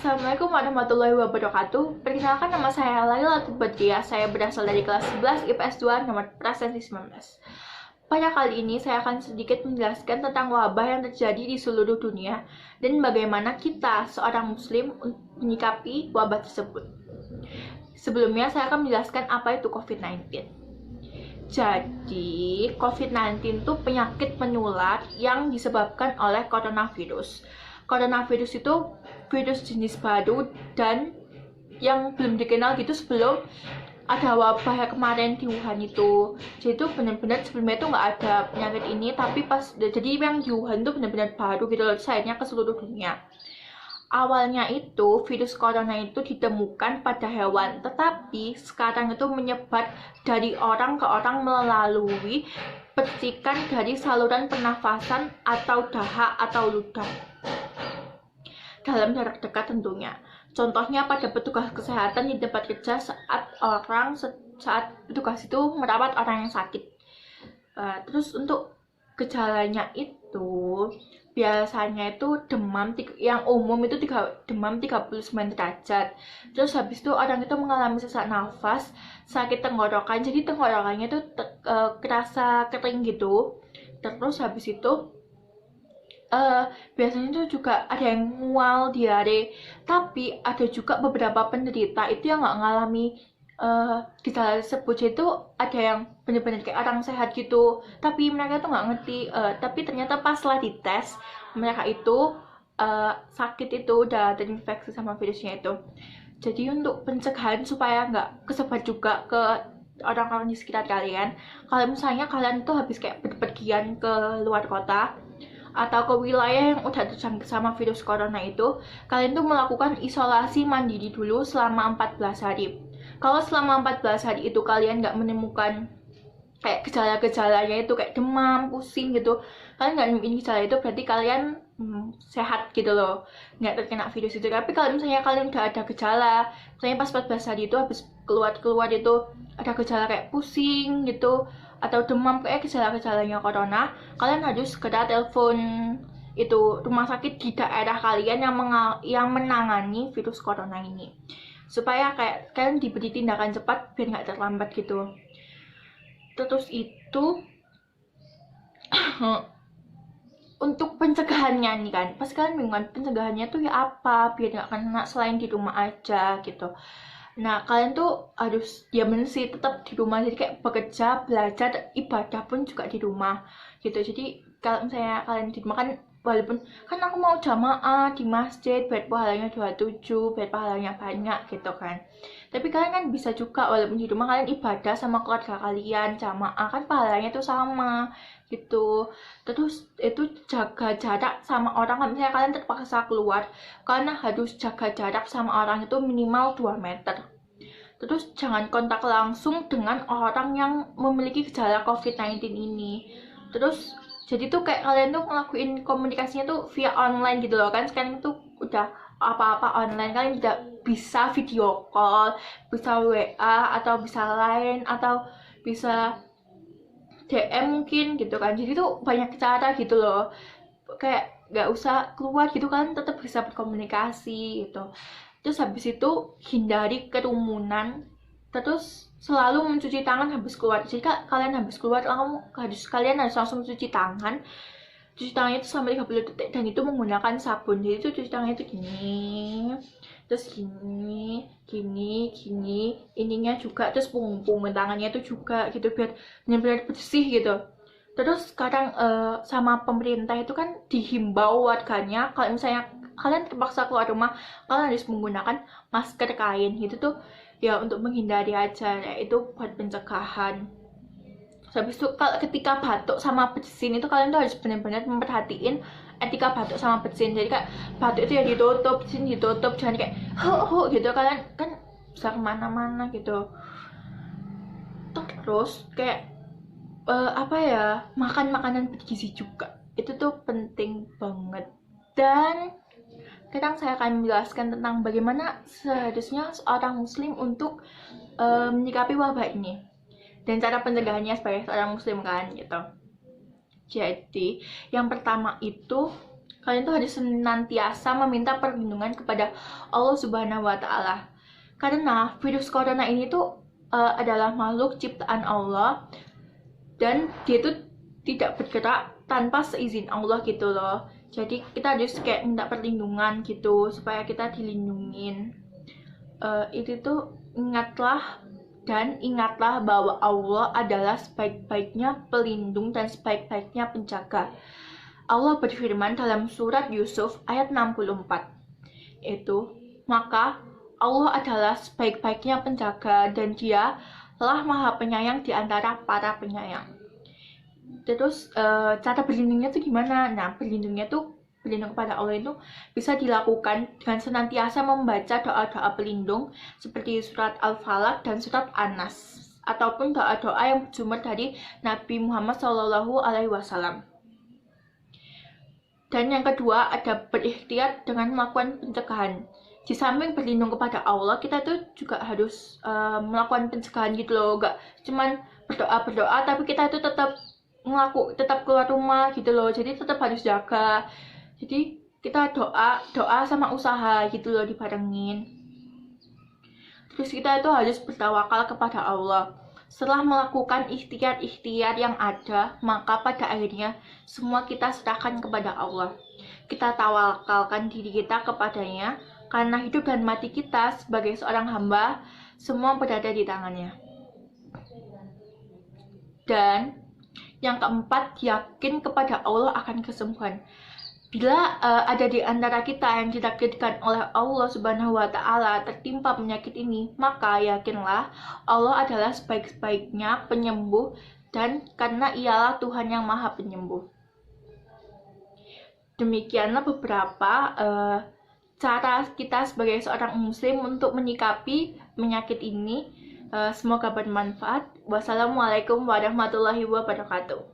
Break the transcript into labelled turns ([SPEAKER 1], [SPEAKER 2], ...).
[SPEAKER 1] Assalamualaikum warahmatullahi wabarakatuh. Perkenalkan, nama saya Laila Tubadia. Saya berasal dari kelas 11 IPS 2 nomor presensi 19. Pada kali ini saya akan sedikit menjelaskan tentang wabah yang terjadi di seluruh dunia dan bagaimana kita seorang muslim menyikapi wabah tersebut. Sebelumnya saya akan menjelaskan apa itu COVID-19. Jadi, COVID-19 itu penyakit menular yang disebabkan oleh coronavirus. Coronavirus itu virus jenis baru dan yang belum dikenal gitu sebelum ada wabah kemarin di Wuhan itu. Jadi itu benar-benar sebelumnya itu nggak ada penyakit ini, tapi jadi yang di Wuhan itu benar-benar baru gitu loh, sayangnya ke seluruh dunia. Awalnya itu virus corona itu ditemukan pada hewan, tetapi sekarang itu menyebar dari orang ke orang melalui percikan dari saluran pernafasan atau dahak atau ludah dalam jarak dekat tentunya. Contohnya pada petugas kesehatan di tempat kerja saat petugas itu merawat orang yang sakit. Terus untuk gejalanya itu biasanya itu demam yang umum itu demam 39 derajat. Terus habis itu orang itu mengalami sesak nafas, sakit tenggorokan. Jadi tenggorokannya itu kerasa kering gitu. Terus habis itu biasanya itu juga ada yang mual, diare, tapi ada juga beberapa penderita itu yang nggak ngalami gejala tersebut. Itu ada yang benar-benar kayak orang sehat gitu, tapi mereka tuh nggak ngerti, tapi ternyata pas setelah dites mereka itu sakit itu udah terinfeksi sama virusnya itu. Jadi untuk pencegahan supaya nggak kesebar juga ke orang-orang di sekitar kalian, kalau misalnya kalian tuh habis kayak berpergian ke luar kota atau ke wilayah yang udah terjangkit sama virus corona itu, kalian tuh melakukan isolasi mandiri dulu selama 14 hari. Kalau selama 14 hari itu kalian nggak menemukan kayak gejala-gejalanya itu kayak demam, pusing gitu, kalian nggak nemuin gejala itu, berarti kalian sehat gitu loh, nggak terkena virus itu. Tapi kalau misalnya kalian udah ada gejala, misalnya pas 14 hari itu habis keluar itu ada gejala kayak pusing gitu atau demam kayak gejala-gejalanya corona, kalian harus segera telepon itu rumah sakit di daerah kalian yang menangani virus corona ini, supaya kayak kalian diberi tindakan cepat biar nggak terlambat gitu. Terus itu untuk pencegahannya nih kan, pas kalian bingung pencegahannya tuh ya apa biar nggak kena selain di rumah aja gitu. Nah, kalian tuh harus ya bener sih tetap di rumah, jadi kayak bekerja, belajar, ibadah pun juga di rumah gitu. Jadi kalau misalnya kalian di rumah kan, walaupun kan aku mau jamaah di masjid biar pahalanya 27, biar pahalanya banyak gitu kan, tapi kalian kan bisa juga walaupun di rumah kalian ibadah sama keluarga kalian, jamaah, kan pahalanya tuh sama gitu. Terus itu jaga jarak sama orang, kalau misalnya kalian terpaksa keluar, karena harus jaga jarak sama orang itu minimal 2 meter. Terus jangan kontak langsung dengan orang yang memiliki gejala COVID-19 ini. Terus jadi tuh kayak kalian tuh ngelakuin komunikasinya tuh via online gitu loh kan, sekarang tuh udah apa-apa online, kalian bisa video call, bisa WA, atau bisa Line, atau bisa DM mungkin gitu kan. Jadi tuh banyak cara gitu loh, kayak nggak usah keluar gitu kan, tetap bisa berkomunikasi gitu. Terus habis itu hindari kerumunan, terus selalu mencuci tangan habis keluar. Jadi kalian habis keluar kalian harus langsung cuci tangan. Cuci tangannya itu sampai 30 detik dan itu menggunakan sabun. Jadi itu cuci tangannya itu gini, terus gini, ininya juga, terus punggung tangannya itu juga gitu biar benar-benar bersih gitu. Terus sekarang sama pemerintah itu kan dihimbau warganya kalau misalnya kalian terpaksa keluar rumah, kalian harus menggunakan masker kain gitu tuh ya, untuk menghindari aja ya, itu buat pencegahan. Habis itu ketika batuk sama bersin itu kalian tuh harus benar-benar memperhatiin etika batuk sama bersin. Jadi kayak batuk itu ya ditutup, bersin ditutup, jangan kayak gitu, kalian kan bisa kemana-mana gitu. Terus kayak makan makanan bergizi juga, itu tuh penting banget. Dan sekarang saya akan menjelaskan tentang bagaimana seharusnya seorang muslim untuk menyikapi wabah ini dan cara pencegahannya sebagai seorang muslim kan gitu. Jadi yang pertama itu Kalian tuh harus senantiasa meminta perlindungan kepada Allah Subhanahu wa Ta'ala. Karena virus corona ini tuh adalah makhluk ciptaan Allah, dan dia tuh tidak bergerak tanpa seizin Allah gitu loh. Jadi kita harus kayak minta perlindungan gitu supaya kita dilindungin. Itu tuh ingatlah bahwa Allah adalah sebaik-baiknya pelindung dan sebaik-baiknya penjaga. Allah berfirman dalam surat Yusuf ayat 64, maka Allah adalah sebaik-baiknya penjaga dan Dialah Maha Penyayang di antara para penyayang. Terus cara berlindungnya tuh gimana? Nah, berlindung kepada Allah itu bisa dilakukan dengan senantiasa membaca doa-doa pelindung seperti surat Al-Falaq dan surat An-Nas, ataupun doa-doa yang bersumber dari Nabi Muhammad SAW. Dan yang kedua, ada berikhtiar dengan melakukan pencegahan. Di samping berlindung kepada Allah, kita tuh juga harus melakukan pencegahan gitu loh. Gak cuman berdoa tapi kita tuh tetap keluar rumah gitu loh. Jadi tetap harus jaga. Jadi kita doa sama usaha gitu loh dibarengin. Terus kita itu harus bertawakal kepada Allah. Setelah melakukan ikhtiar yang ada, maka pada akhirnya semua kita serahkan kepada Allah. Kita tawakalkan diri kita kepadanya, karena hidup dan mati kita sebagai seorang hamba semua berada di tangannya. Dan yang keempat, yakin kepada Allah akan kesembuhan. Bila ada di antara kita yang ditakdirkan oleh Allah Subhanahu wa Ta'ala tertimpa penyakit ini, maka yakinlah Allah adalah sebaik-baiknya penyembuh, dan karena Ialah Tuhan yang Maha Penyembuh. Demikianlah beberapa cara kita sebagai seorang muslim untuk menyikapi penyakit ini. Semoga bermanfaat. Wassalamualaikum warahmatullahi wabarakatuh.